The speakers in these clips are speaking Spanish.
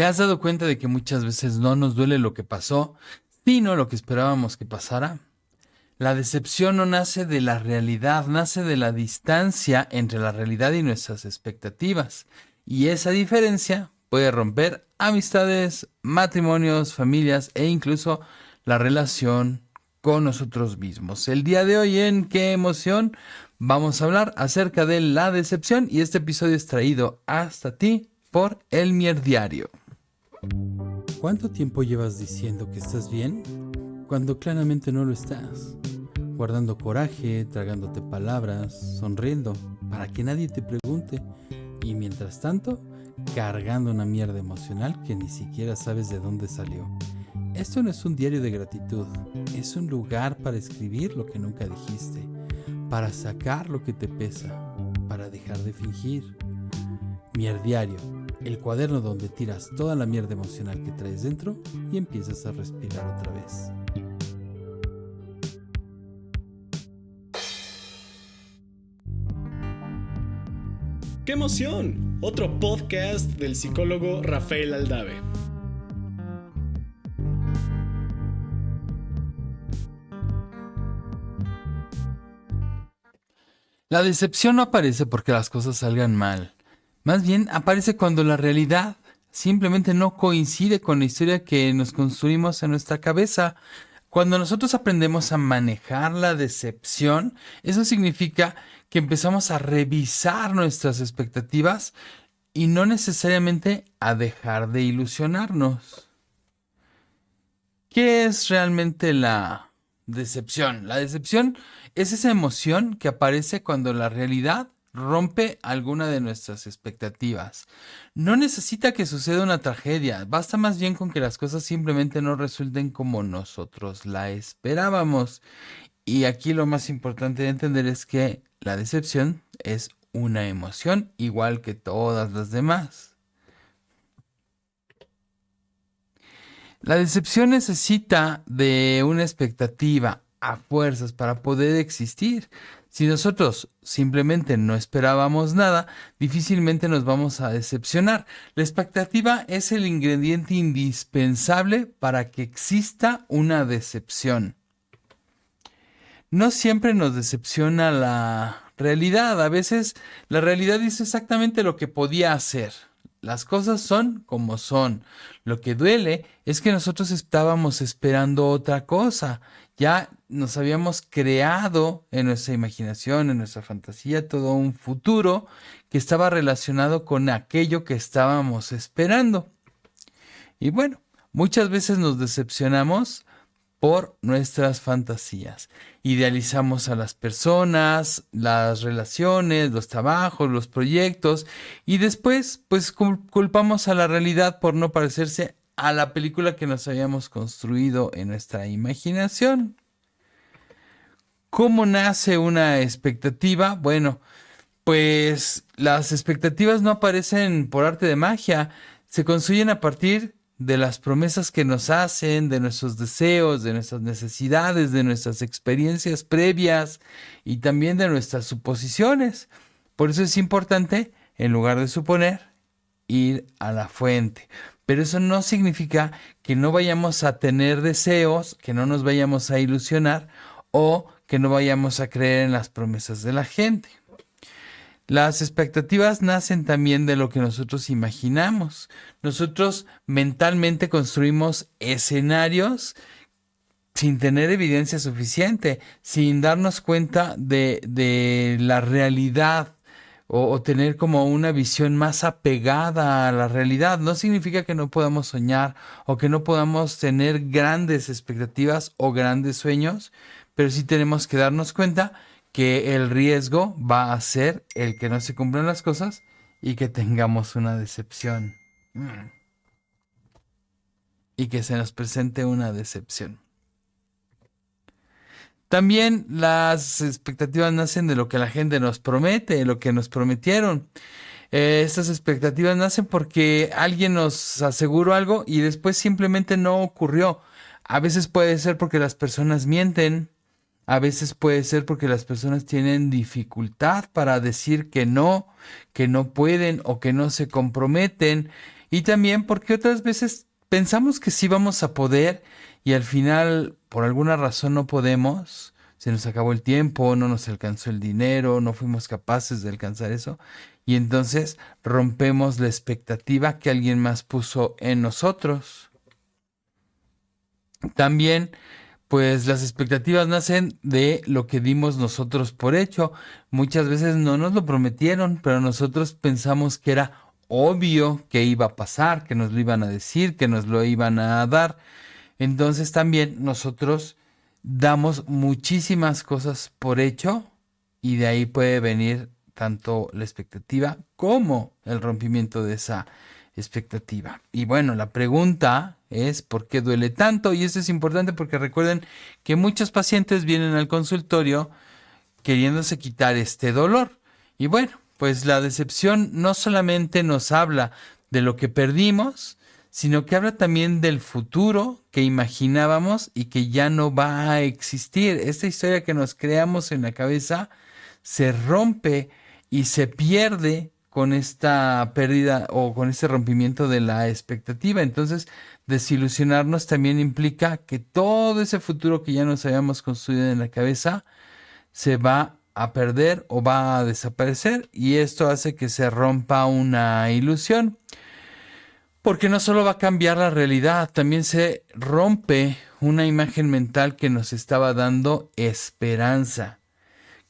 ¿Te has dado cuenta de que muchas veces no nos duele lo que pasó, sino lo que esperábamos que pasara? La decepción no nace de la realidad, nace de la distancia entre la realidad y nuestras expectativas. Y esa diferencia puede romper amistades, matrimonios, familias e incluso la relación con nosotros mismos. El día de hoy en Qué emoción vamos a hablar acerca de la decepción y este episodio es traído hasta ti por El Mier Diario. ¿Cuánto tiempo llevas diciendo que estás bien cuando claramente no lo estás? Guardando coraje, tragándote palabras, sonriendo para que nadie te pregunte y mientras tanto cargando una mierda emocional que ni siquiera sabes de dónde salió. Esto no es un diario de gratitud, es un lugar para escribir lo que nunca dijiste, para sacar lo que te pesa, para dejar de fingir. Mier Diario, el cuaderno donde tiras toda la mierda emocional que traes dentro y empiezas a respirar otra vez. ¡Qué emoción! Otro podcast del psicólogo Rafael Aldave. La decepción no aparece porque las cosas salgan mal. Más bien aparece cuando la realidad simplemente no coincide con la historia que nos construimos en nuestra cabeza. Cuando nosotros aprendemos a manejar la decepción, eso significa que empezamos a revisar nuestras expectativas y no necesariamente a dejar de ilusionarnos. ¿Qué es realmente la decepción? La decepción es esa emoción que aparece cuando la realidad rompe alguna de nuestras expectativas. No necesita que suceda una tragedia, basta más bien con que las cosas simplemente no resulten como nosotros la esperábamos. Y aquí lo más importante de entender es que la decepción es una emoción igual que todas las demás. La decepción necesita de una expectativa a fuerzas para poder existir. Si nosotros simplemente no esperábamos nada, difícilmente nos vamos a decepcionar. La expectativa es el ingrediente indispensable para que exista una decepción. No siempre nos decepciona la realidad. A veces la realidad dice exactamente lo que podía hacer. Las cosas son como son. Lo que duele es que nosotros estábamos esperando otra cosa. Ya nos habíamos creado en nuestra imaginación, en nuestra fantasía, todo un futuro que estaba relacionado con aquello que estábamos esperando. Y bueno, muchas veces nos decepcionamos por nuestras fantasías. Idealizamos a las personas, las relaciones, los trabajos, los proyectos y después pues culpamos a la realidad por no parecerse a la película que nos habíamos construido en nuestra imaginación. ¿Cómo nace una expectativa? Bueno, pues las expectativas no aparecen por arte de magia, se construyen a partir de las promesas que nos hacen, de nuestros deseos, de nuestras necesidades, de nuestras experiencias previas y también de nuestras suposiciones. Por eso es importante, en lugar de suponer, ir a la fuente. Pero eso no significa que no vayamos a tener deseos, que no nos vayamos a ilusionar o que no vayamos a creer en las promesas de la gente. Las expectativas nacen también de lo que nosotros imaginamos. Nosotros mentalmente construimos escenarios sin tener evidencia suficiente, sin darnos cuenta de la realidad o tener como una visión más apegada a la realidad. No significa que no podamos soñar o que no podamos tener grandes expectativas o grandes sueños, pero sí tenemos que darnos cuenta que el riesgo va a ser el que no se cumplan las cosas y que tengamos una decepción. Y que se nos presente una decepción. También las expectativas nacen de lo que la gente nos promete, de lo que nos prometieron. Estas expectativas nacen porque alguien nos aseguró algo y después simplemente no ocurrió. A veces puede ser porque las personas mienten. A veces puede ser porque las personas tienen dificultad para decir que no pueden o que no se comprometen. Y también porque otras veces pensamos que sí vamos a poder y al final por alguna razón no podemos. Se nos acabó el tiempo, no nos alcanzó el dinero, no fuimos capaces de alcanzar eso. Y entonces rompemos la expectativa que alguien más puso en nosotros. También, pues las expectativas nacen de lo que dimos nosotros por hecho. Muchas veces no nos lo prometieron, pero nosotros pensamos que era obvio que iba a pasar, que nos lo iban a decir, que nos lo iban a dar. Entonces también nosotros damos muchísimas cosas por hecho y de ahí puede venir tanto la expectativa como el rompimiento de esa expectativa. Y bueno, la pregunta es ¿por qué duele tanto? Y esto es importante porque recuerden que muchos pacientes vienen al consultorio queriéndose quitar este dolor. Y bueno, pues la decepción no solamente nos habla de lo que perdimos, sino que habla también del futuro que imaginábamos y que ya no va a existir. Esta historia que nos creamos en la cabeza se rompe y se pierde con esta pérdida o con este rompimiento de la expectativa. Entonces, desilusionarnos también implica que todo ese futuro que ya nos habíamos construido en la cabeza se va a perder o va a desaparecer y esto hace que se rompa una ilusión. Porque no solo va a cambiar la realidad, también se rompe una imagen mental que nos estaba dando esperanza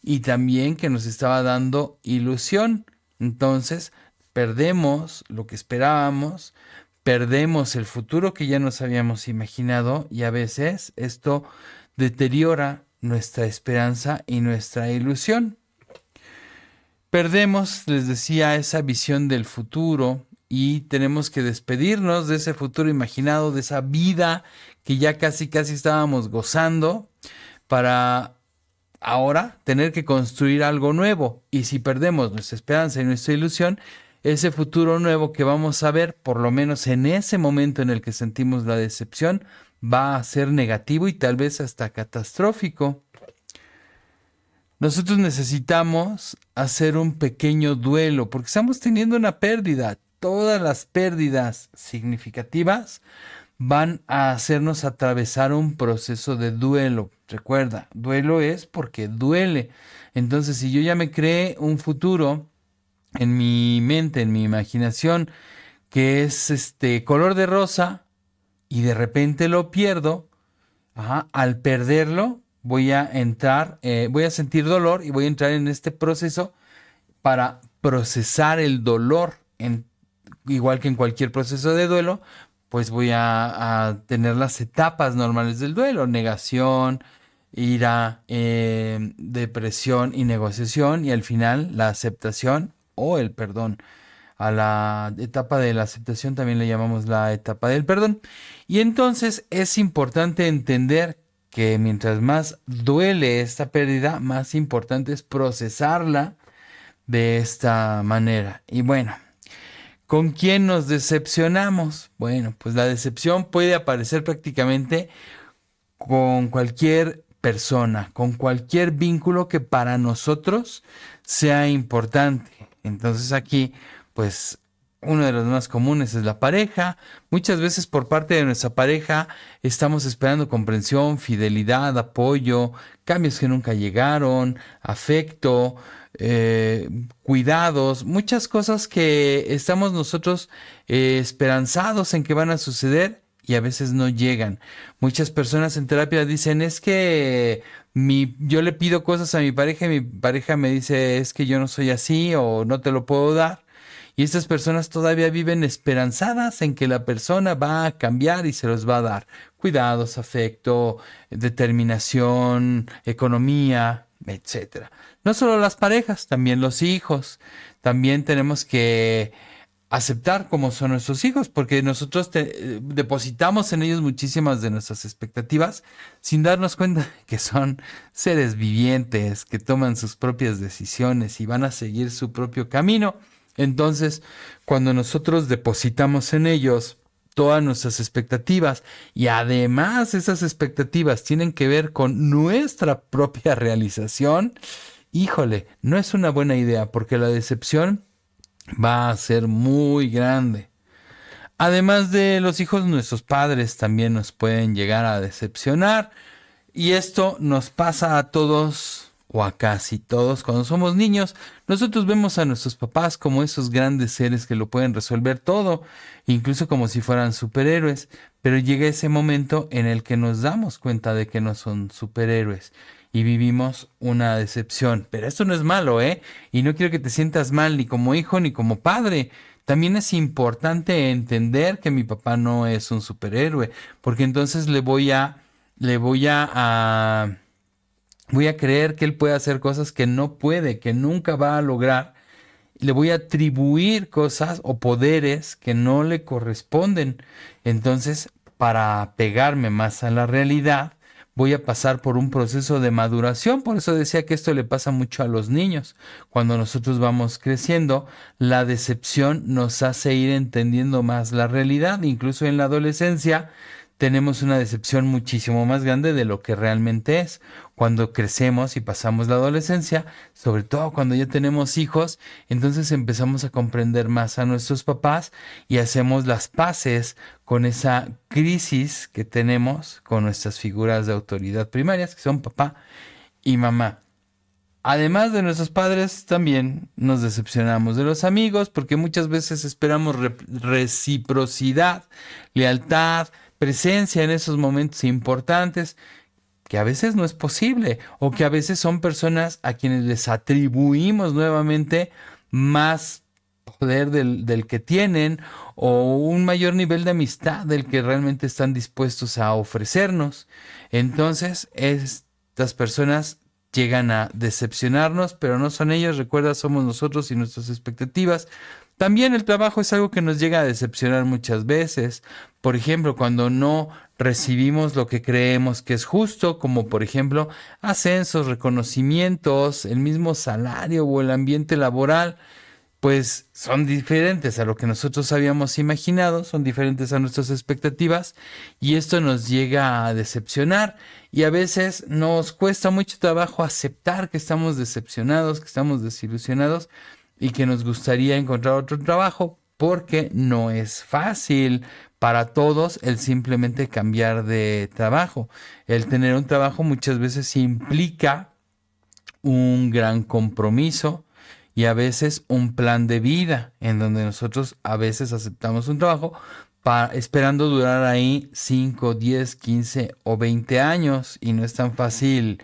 y también que nos estaba dando ilusión. Entonces, perdemos lo que esperábamos, perdemos el futuro que ya nos habíamos imaginado y a veces esto deteriora nuestra esperanza y nuestra ilusión. Perdemos, les decía, esa visión del futuro y tenemos que despedirnos de ese futuro imaginado, de esa vida que ya casi estábamos gozando para ahora tener que construir algo nuevo. Y si perdemos nuestra esperanza y nuestra ilusión, ese futuro nuevo que vamos a ver, por lo menos en ese momento en el que sentimos la decepción, va a ser negativo y tal vez hasta catastrófico. Nosotros necesitamos hacer un pequeño duelo porque estamos teniendo una pérdida. Todas las pérdidas significativas van a hacernos atravesar un proceso de duelo. Recuerda, duelo es porque duele. Entonces, si yo ya me creé un futuro en mi mente, en mi imaginación, que es color de rosa y de repente lo pierdo, al perderlo voy a sentir dolor y voy a entrar en este proceso para procesar el dolor, igual que en cualquier proceso de duelo, pues voy a tener las etapas normales del duelo: negación, ira, depresión y negociación, y al final la aceptación o el perdón. A la etapa de la aceptación también le llamamos la etapa del perdón. Y entonces es importante entender que mientras más duele esta pérdida, más importante es procesarla de esta manera. Y bueno, ¿con quién nos decepcionamos? Bueno, pues la decepción puede aparecer prácticamente con cualquier persona, con cualquier vínculo que para nosotros sea importante. Entonces aquí, pues uno de los más comunes es la pareja. Muchas veces por parte de nuestra pareja estamos esperando comprensión, fidelidad, apoyo, cambios que nunca llegaron, afecto, cuidados, muchas cosas que estamos nosotros esperanzados en que van a suceder y a veces no llegan. Muchas personas en terapia dicen, es que yo le pido cosas a mi pareja y mi pareja me dice, es que yo no soy así o no te lo puedo dar. Y estas personas todavía viven esperanzadas en que la persona va a cambiar y se los va a dar. Cuidados, afecto, determinación, economía, etcétera. No solo las parejas, también los hijos. También tenemos que aceptar cómo son nuestros hijos, porque nosotros depositamos en ellos muchísimas de nuestras expectativas sin darnos cuenta que son seres vivientes, que toman sus propias decisiones y van a seguir su propio camino. Entonces, cuando nosotros depositamos en ellos todas nuestras expectativas y además esas expectativas tienen que ver con nuestra propia realización, híjole, no es una buena idea porque la decepción va a ser muy grande. Además de los hijos, nuestros padres también nos pueden llegar a decepcionar. Y esto nos pasa a todos o a casi todos cuando somos niños. Nosotros vemos a nuestros papás como esos grandes seres que lo pueden resolver todo, incluso como si fueran superhéroes. Pero llega ese momento en el que nos damos cuenta de que no son superhéroes y vivimos una decepción. Pero esto no es malo, ¿eh? Y no quiero que te sientas mal ni como hijo ni como padre. También es importante entender que mi papá no es un superhéroe, porque entonces voy a creer que él puede hacer cosas que no puede, que nunca va a lograr. Le voy a atribuir cosas o poderes que no le corresponden. Entonces, para pegarme más a la realidad, voy a pasar por un proceso de maduración. Por eso decía que esto le pasa mucho a los niños. Cuando nosotros vamos creciendo, la decepción nos hace ir entendiendo más la realidad. Incluso en la adolescencia tenemos una decepción muchísimo más grande de lo que realmente es. Cuando crecemos y pasamos la adolescencia, sobre todo cuando ya tenemos hijos, entonces empezamos a comprender más a nuestros papás y hacemos las paces con esa crisis que tenemos con nuestras figuras de autoridad primarias, que son papá y mamá. Además de nuestros padres, también nos decepcionamos de los amigos porque muchas veces esperamos reciprocidad, lealtad, presencia en esos momentos importantes, que a veces no es posible, o que a veces son personas a quienes les atribuimos nuevamente más poder del que tienen, o un mayor nivel de amistad del que realmente están dispuestos a ofrecernos. Entonces, estas personas llegan a decepcionarnos, pero no son ellos, recuerda, somos nosotros y nuestras expectativas. También el trabajo es algo que nos llega a decepcionar muchas veces. Por ejemplo, cuando no recibimos lo que creemos que es justo, como por ejemplo ascensos, reconocimientos, el mismo salario o el ambiente laboral, pues son diferentes a lo que nosotros habíamos imaginado, son diferentes a nuestras expectativas y esto nos llega a decepcionar y a veces nos cuesta mucho trabajo aceptar que estamos decepcionados, que estamos desilusionados y que nos gustaría encontrar otro trabajo porque no es fácil para todos el simplemente cambiar de trabajo. El tener un trabajo muchas veces implica un gran compromiso y a veces un plan de vida en donde nosotros a veces aceptamos un trabajo esperando durar ahí 5, 10, 15 o 20 años y no es tan fácil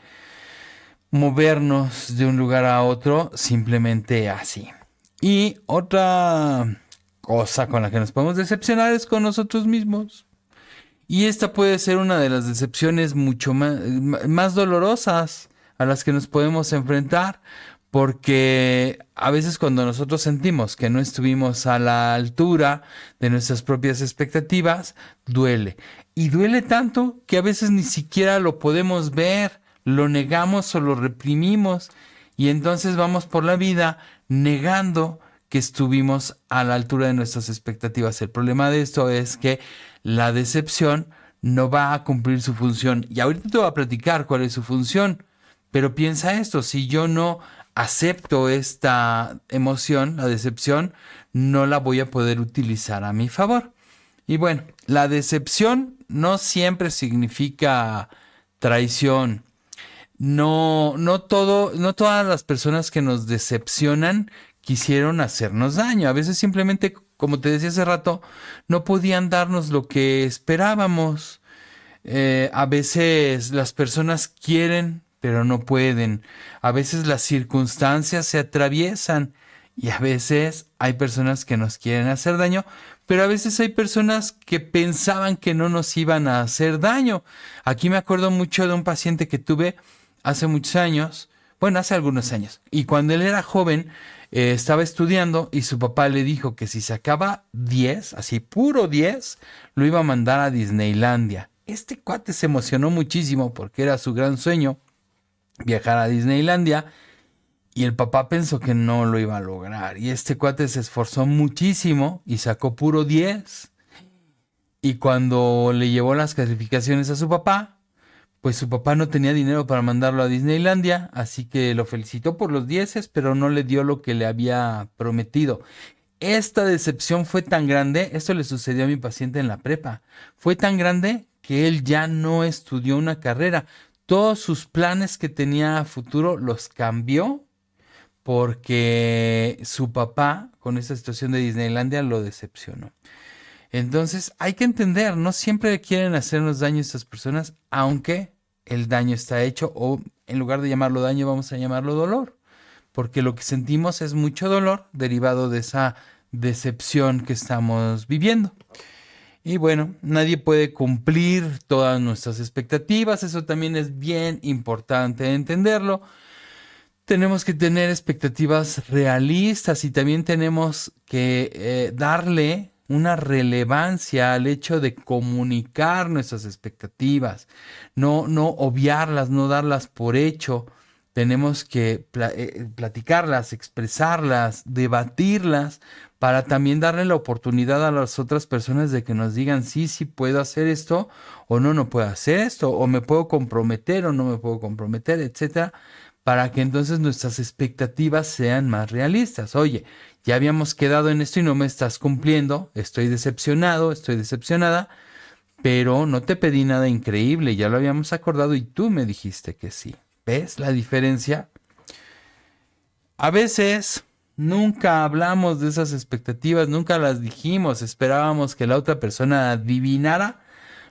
movernos de un lugar a otro simplemente así. Y otra cosa con la que nos podemos decepcionar es con nosotros mismos. Y esta puede ser una de las decepciones mucho más dolorosas a las que nos podemos enfrentar, porque a veces cuando nosotros sentimos que no estuvimos a la altura de nuestras propias expectativas, duele. Y duele tanto que a veces ni siquiera lo podemos ver, lo negamos o lo reprimimos. Y entonces vamos por la vida negando que estuvimos a la altura de nuestras expectativas. El problema de esto es que la decepción no va a cumplir su función. Y ahorita te voy a platicar cuál es su función. Pero piensa esto, si yo no acepto esta emoción, la decepción, no la voy a poder utilizar a mi favor. Y bueno, la decepción no siempre significa traición. No todas las personas que nos decepcionan quisieron hacernos daño. A veces simplemente, como te decía hace rato, no podían darnos lo que esperábamos. A veces las personas quieren, pero no pueden. A veces las circunstancias se atraviesan y a veces hay personas que nos quieren hacer daño, pero a veces hay personas que pensaban que no nos iban a hacer daño. Aquí me acuerdo mucho de un paciente que tuve hace muchos años, bueno, hace algunos años, y cuando él era joven, estaba estudiando y su papá le dijo que si sacaba 10, así puro 10, lo iba a mandar a Disneylandia. Este cuate se emocionó muchísimo porque era su gran sueño viajar a Disneylandia y el papá pensó que no lo iba a lograr y este cuate se esforzó muchísimo y sacó puro 10. Y cuando le llevó las calificaciones a su papá, pues su papá no tenía dinero para mandarlo a Disneylandia, así que lo felicitó por los 10, pero no le dio lo que le había prometido. esta decepción fue tan grande, esto le sucedió a mi paciente en la prepa, fue tan grande que él ya no estudió una carrera. Todos sus planes que tenía a futuro los cambió porque su papá, con esta situación de Disneylandia, lo decepcionó. Entonces hay que entender, no siempre quieren hacernos daño a estas personas, aunque el daño está hecho, o en lugar de llamarlo daño, vamos a llamarlo dolor, porque lo que sentimos es mucho dolor derivado de esa decepción que estamos viviendo. Y bueno, nadie puede cumplir todas nuestras expectativas, eso también es bien importante entenderlo. Tenemos que tener expectativas realistas y también tenemos que darle una relevancia al hecho de comunicar nuestras expectativas, no obviarlas, no darlas por hecho. Tenemos que platicarlas, expresarlas, debatirlas, para también darle la oportunidad a las otras personas de que nos digan sí, sí puedo hacer esto, o no, no puedo hacer esto, o me puedo comprometer o no me puedo comprometer, etcétera, para que entonces nuestras expectativas sean más realistas. Oye, ya habíamos quedado en esto y no me estás cumpliendo, estoy decepcionado, estoy decepcionada, pero no te pedí nada increíble, ya lo habíamos acordado y tú me dijiste que sí. ¿Ves la diferencia? A veces nunca hablamos de esas expectativas, nunca las dijimos, esperábamos que la otra persona adivinara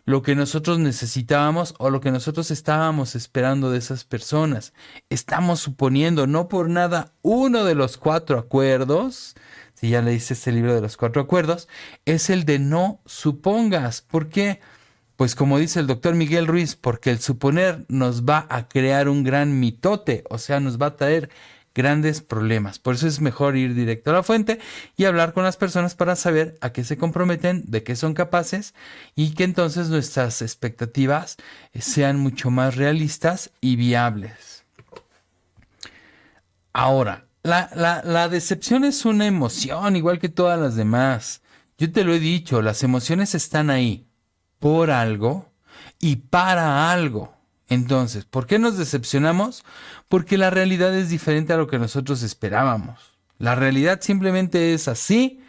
lo que nosotros necesitábamos o lo que nosotros estábamos esperando de esas personas. Estamos suponiendo, no por nada, uno de los 4 acuerdos, si ya leíste este libro de los 4 acuerdos, es el de no supongas. ¿Por qué? Pues como dice el doctor Miguel Ruiz, porque el suponer nos va a crear un gran mitote, o sea, nos va a traer grandes problemas. Por eso es mejor ir directo a la fuente y hablar con las personas para saber a qué se comprometen, de qué son capaces y que entonces nuestras expectativas sean mucho más realistas y viables. Ahora, la decepción es una emoción igual que todas las demás. Yo te lo he dicho, las emociones están ahí por algo y para algo. Entonces, ¿por qué nos decepcionamos? Porque la realidad es diferente a lo que nosotros esperábamos. La realidad simplemente es así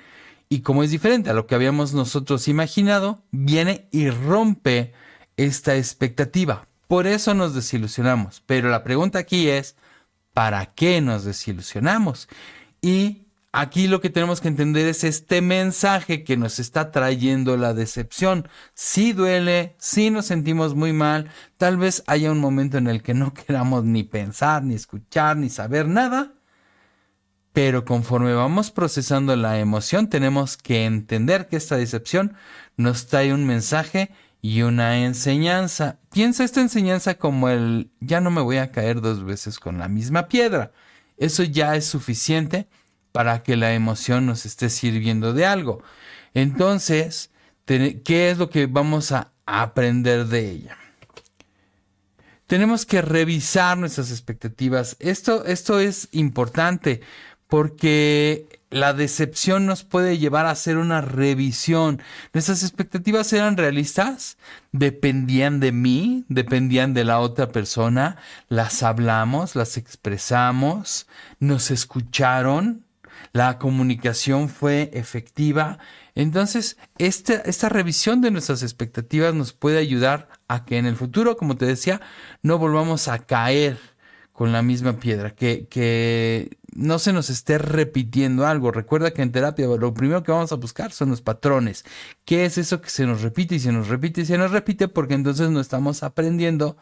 y como es diferente a lo que habíamos nosotros imaginado, viene y rompe esta expectativa. Por eso nos desilusionamos. Pero la pregunta aquí es, ¿para qué nos desilusionamos? Y aquí lo que tenemos que entender es este mensaje que nos está trayendo la decepción. Sí duele, sí nos sentimos muy mal, tal vez haya un momento en el que no queramos ni pensar, ni escuchar, ni saber nada, pero conforme vamos procesando la emoción, tenemos que entender que esta decepción nos trae un mensaje y una enseñanza. Piensa esta enseñanza como el ya no me voy a caer 2 veces con la misma piedra. Eso ya es suficiente para que la emoción nos esté sirviendo de algo. Entonces, ¿qué es lo que vamos a aprender de ella? Tenemos que revisar nuestras expectativas. Esto es importante porque la decepción nos puede llevar a hacer una revisión. ¿Nuestras expectativas eran realistas? ¿Dependían de mí? ¿Dependían de la otra persona? ¿Las hablamos? ¿Las expresamos? ¿Nos escucharon? ¿La comunicación fue efectiva? Entonces, esta revisión de nuestras expectativas nos puede ayudar a que en el futuro, como te decía, no volvamos a caer con la misma piedra, que no se nos esté repitiendo algo. Recuerda que en terapia lo primero que vamos a buscar son los patrones. ¿Qué es eso que se nos repite y se nos repite y se nos repite? Porque entonces no estamos aprendiendo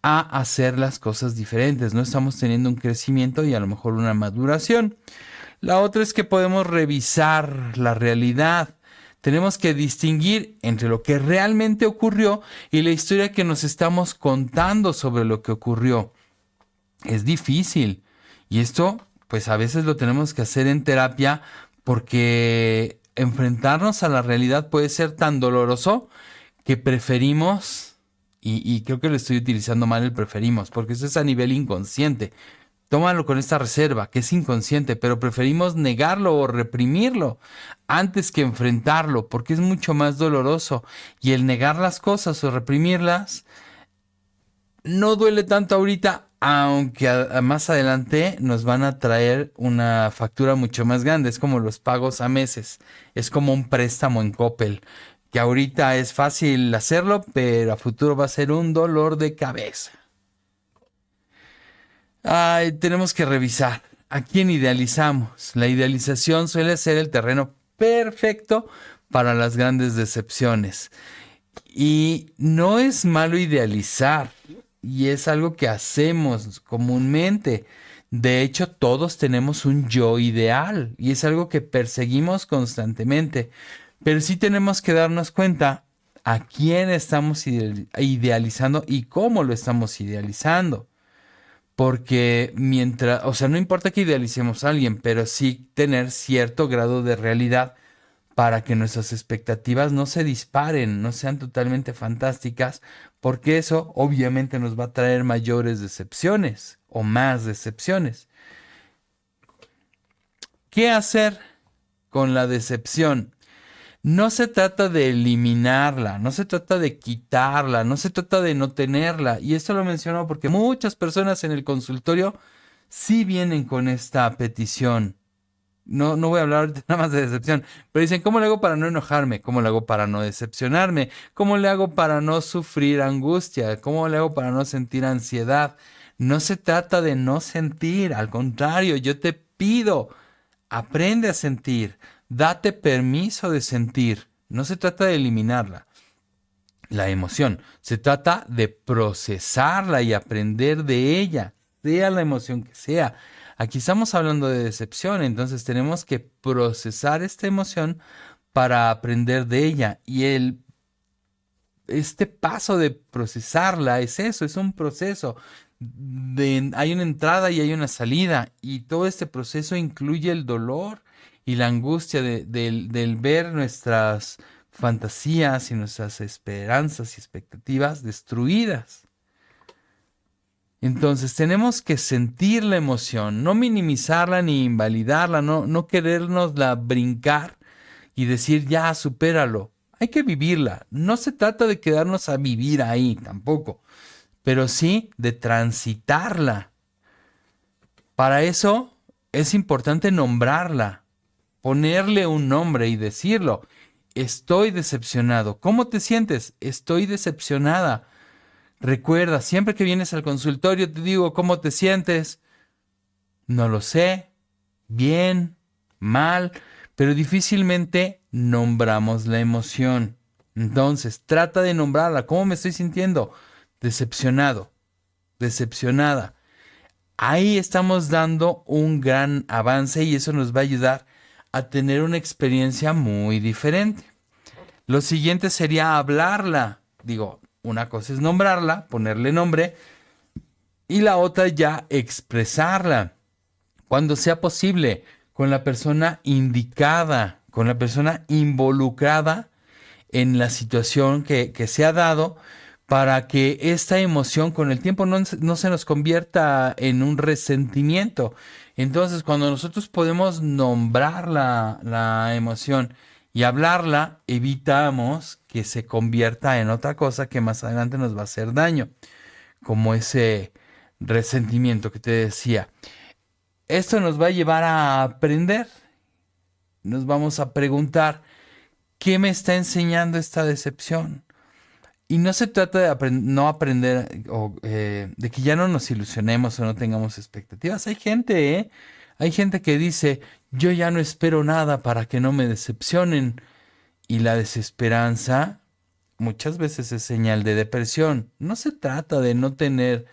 a hacer las cosas diferentes, no estamos teniendo un crecimiento y a lo mejor una maduración. La otra es que podemos revisar la realidad. Tenemos que distinguir entre lo que realmente ocurrió y la historia que nos estamos contando sobre lo que ocurrió. Es difícil y esto pues a veces lo tenemos que hacer en terapia porque enfrentarnos a la realidad puede ser tan doloroso que preferimos, y creo que lo estoy utilizando mal el preferimos, porque eso es a nivel inconsciente. Tómalo con esta reserva, que es inconsciente, pero preferimos negarlo o reprimirlo antes que enfrentarlo, porque es mucho más doloroso. Y el negar las cosas o reprimirlas No duele tanto ahorita, aunque más adelante nos van a traer una factura mucho más grande. Es como los pagos a meses. Es como un préstamo en Coppel, que ahorita es fácil hacerlo, pero a futuro va a ser un dolor de cabeza. Ay, tenemos que revisar a quién idealizamos. La idealización suele ser el terreno perfecto para las grandes decepciones. Y no es malo idealizar, y es algo que hacemos comúnmente. De hecho, todos tenemos un yo ideal, y es algo que perseguimos constantemente. Pero sí tenemos que darnos cuenta a quién estamos idealizando y cómo lo estamos idealizando. Porque mientras, o sea, no importa que idealicemos a alguien, pero sí tener cierto grado de realidad para que nuestras expectativas no se disparen, no sean totalmente fantásticas, porque eso obviamente nos va a traer mayores decepciones o más decepciones. ¿Qué hacer con la decepción? No se trata de eliminarla, no se trata de quitarla, no se trata de no tenerla. Y esto lo menciono porque muchas personas en el consultorio sí vienen con esta petición. No voy a hablar ahorita nada más de decepción, pero dicen, ¿cómo le hago para no enojarme? ¿Cómo le hago para no decepcionarme? ¿Cómo le hago para no sufrir angustia? ¿Cómo le hago para no sentir ansiedad? No se trata de no sentir, al contrario, yo te pido, aprende a sentir, date permiso de sentir. No se trata de eliminarla, la emoción, se trata de procesarla y aprender de ella, sea la emoción que sea. Aquí estamos hablando de decepción, entonces tenemos que procesar esta emoción para aprender de ella. Y este paso de procesarla es eso, es un proceso. Hay una entrada y hay una salida, y todo este proceso incluye el dolor y la angustia del ver nuestras fantasías y nuestras esperanzas y expectativas destruidas. Entonces tenemos que sentir la emoción, no minimizarla ni invalidarla, no querérnosla brincar y decir ya, supéralo. Hay que vivirla. No se trata de quedarnos a vivir ahí tampoco, pero sí de transitarla. Para eso es importante nombrarla, ponerle un nombre y decirlo. Estoy decepcionado. ¿Cómo te sientes? Estoy decepcionada. Recuerda, siempre que vienes al consultorio te digo, ¿cómo te sientes? No lo sé, bien, mal, pero difícilmente nombramos la emoción. Entonces, trata de nombrarla. ¿Cómo me estoy sintiendo? Decepcionado, decepcionada. Ahí estamos dando un gran avance y eso nos va a ayudar a tener una experiencia muy diferente. Lo siguiente sería hablarla. Digo, una cosa es nombrarla, ponerle nombre, y la otra ya expresarla. Cuando sea posible, con la persona indicada, con la persona involucrada en la situación que se ha dado, para que esta emoción con el tiempo no se nos convierta en un resentimiento. Entonces, cuando nosotros podemos nombrar la emoción y hablarla, evitamos que se convierta en otra cosa que más adelante nos va a hacer daño, como ese resentimiento que te decía. Esto nos va a llevar a aprender. Nos vamos a preguntar, ¿qué me está enseñando esta decepción? Y no se trata de no aprender o de que ya no nos ilusionemos o no tengamos expectativas. Hay gente que dice, yo ya no espero nada para que no me decepcionen. Y la desesperanza muchas veces es señal de depresión. No se trata de no tener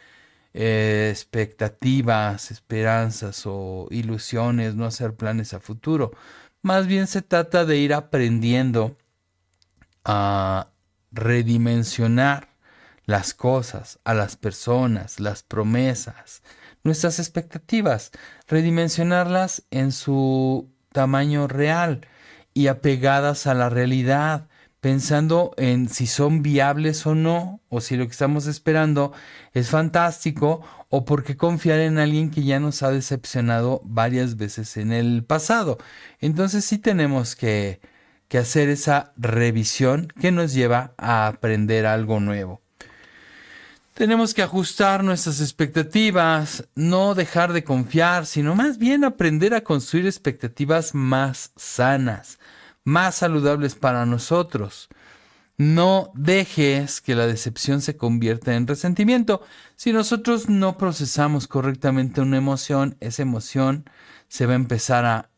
expectativas, esperanzas o ilusiones, no hacer planes a futuro. Más bien se trata de ir aprendiendo a redimensionar las cosas, a las personas, las promesas, nuestras expectativas, redimensionarlas en su tamaño real y apegadas a la realidad, pensando en si son viables o no, o si lo que estamos esperando es fantástico, o por qué confiar en alguien que ya nos ha decepcionado varias veces en el pasado. Entonces sí tenemos que hacer esa revisión que nos lleva a aprender algo nuevo. Tenemos que ajustar nuestras expectativas, no dejar de confiar, sino más bien aprender a construir expectativas más sanas, más saludables para nosotros. No dejes que la decepción se convierta en resentimiento. Si nosotros no procesamos correctamente una emoción, esa emoción se va a empezar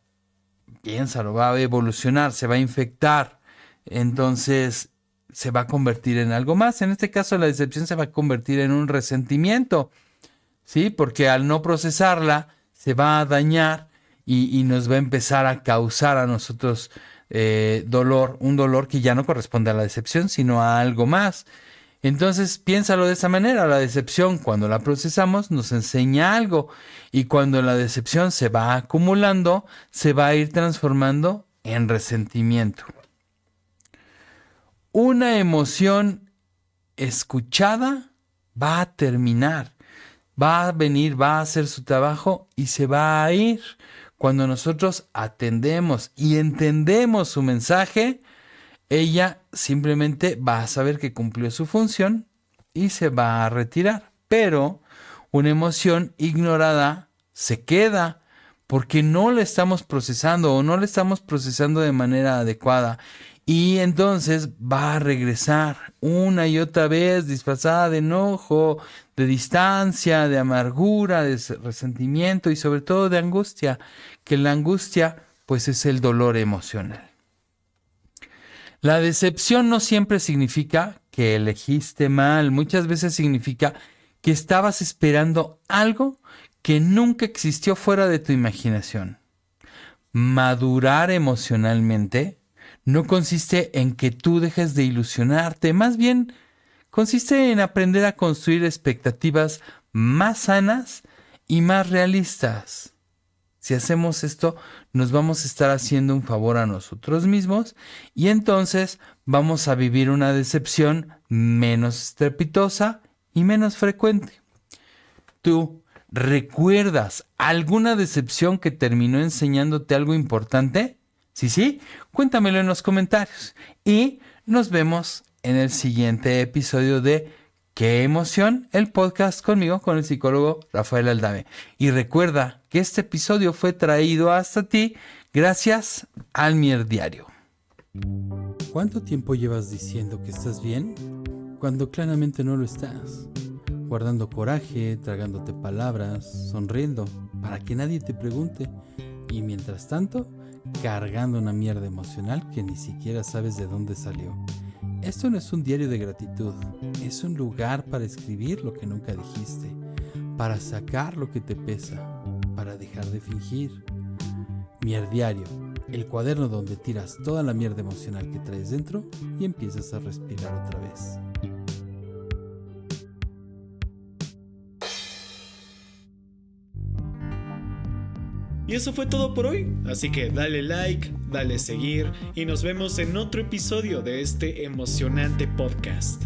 piénsalo, va a evolucionar, se va a infectar. Entonces se va a convertir en algo más. En este caso, la decepción se va a convertir en un resentimiento, ¿sí? Porque al no procesarla, se va a dañar y nos va a empezar a causar a nosotros dolor, un dolor que ya no corresponde a la decepción, sino a algo más. Entonces, piénsalo de esa manera. La decepción, cuando la procesamos, nos enseña algo. Y cuando la decepción se va acumulando, se va a ir transformando en resentimiento. Una emoción escuchada va a terminar, va a venir, va a hacer su trabajo y se va a ir. Cuando nosotros atendemos y entendemos su mensaje, ella simplemente va a saber que cumplió su función y se va a retirar. Pero una emoción ignorada se queda porque no la estamos procesando o no la estamos procesando de manera adecuada. Y entonces va a regresar una y otra vez disfrazada de enojo, de distancia, de amargura, de resentimiento y sobre todo de angustia, que la angustia pues es el dolor emocional. La decepción no siempre significa que elegiste mal, muchas veces significa que estabas esperando algo que nunca existió fuera de tu imaginación. Madurar emocionalmente no consiste en que tú dejes de ilusionarte, más bien consiste en aprender a construir expectativas más sanas y más realistas. Si hacemos esto, nos vamos a estar haciendo un favor a nosotros mismos y entonces vamos a vivir una decepción menos estrepitosa y menos frecuente. ¿Tú recuerdas alguna decepción que terminó enseñándote algo importante? Sí, cuéntamelo en los comentarios. Y nos vemos en el siguiente episodio de ¡Qué emoción! El podcast conmigo, con el psicólogo Rafael Aldave. Y recuerda que este episodio fue traído hasta ti gracias al Mier Diario. ¿Cuánto tiempo llevas diciendo que estás bien cuando claramente no lo estás? Guardando coraje, tragándote palabras, sonriendo para que nadie te pregunte. Y mientras tanto, cargando una mierda emocional que ni siquiera sabes de dónde salió. Esto no es un diario de gratitud, es un lugar para escribir lo que nunca dijiste, para sacar lo que te pesa, para dejar de fingir. Mier Diario, el cuaderno donde tiras toda la mierda emocional que traes dentro y empiezas a respirar otra vez. Y eso fue todo por hoy, así que dale like, dale seguir y nos vemos en otro episodio de este emocionante podcast.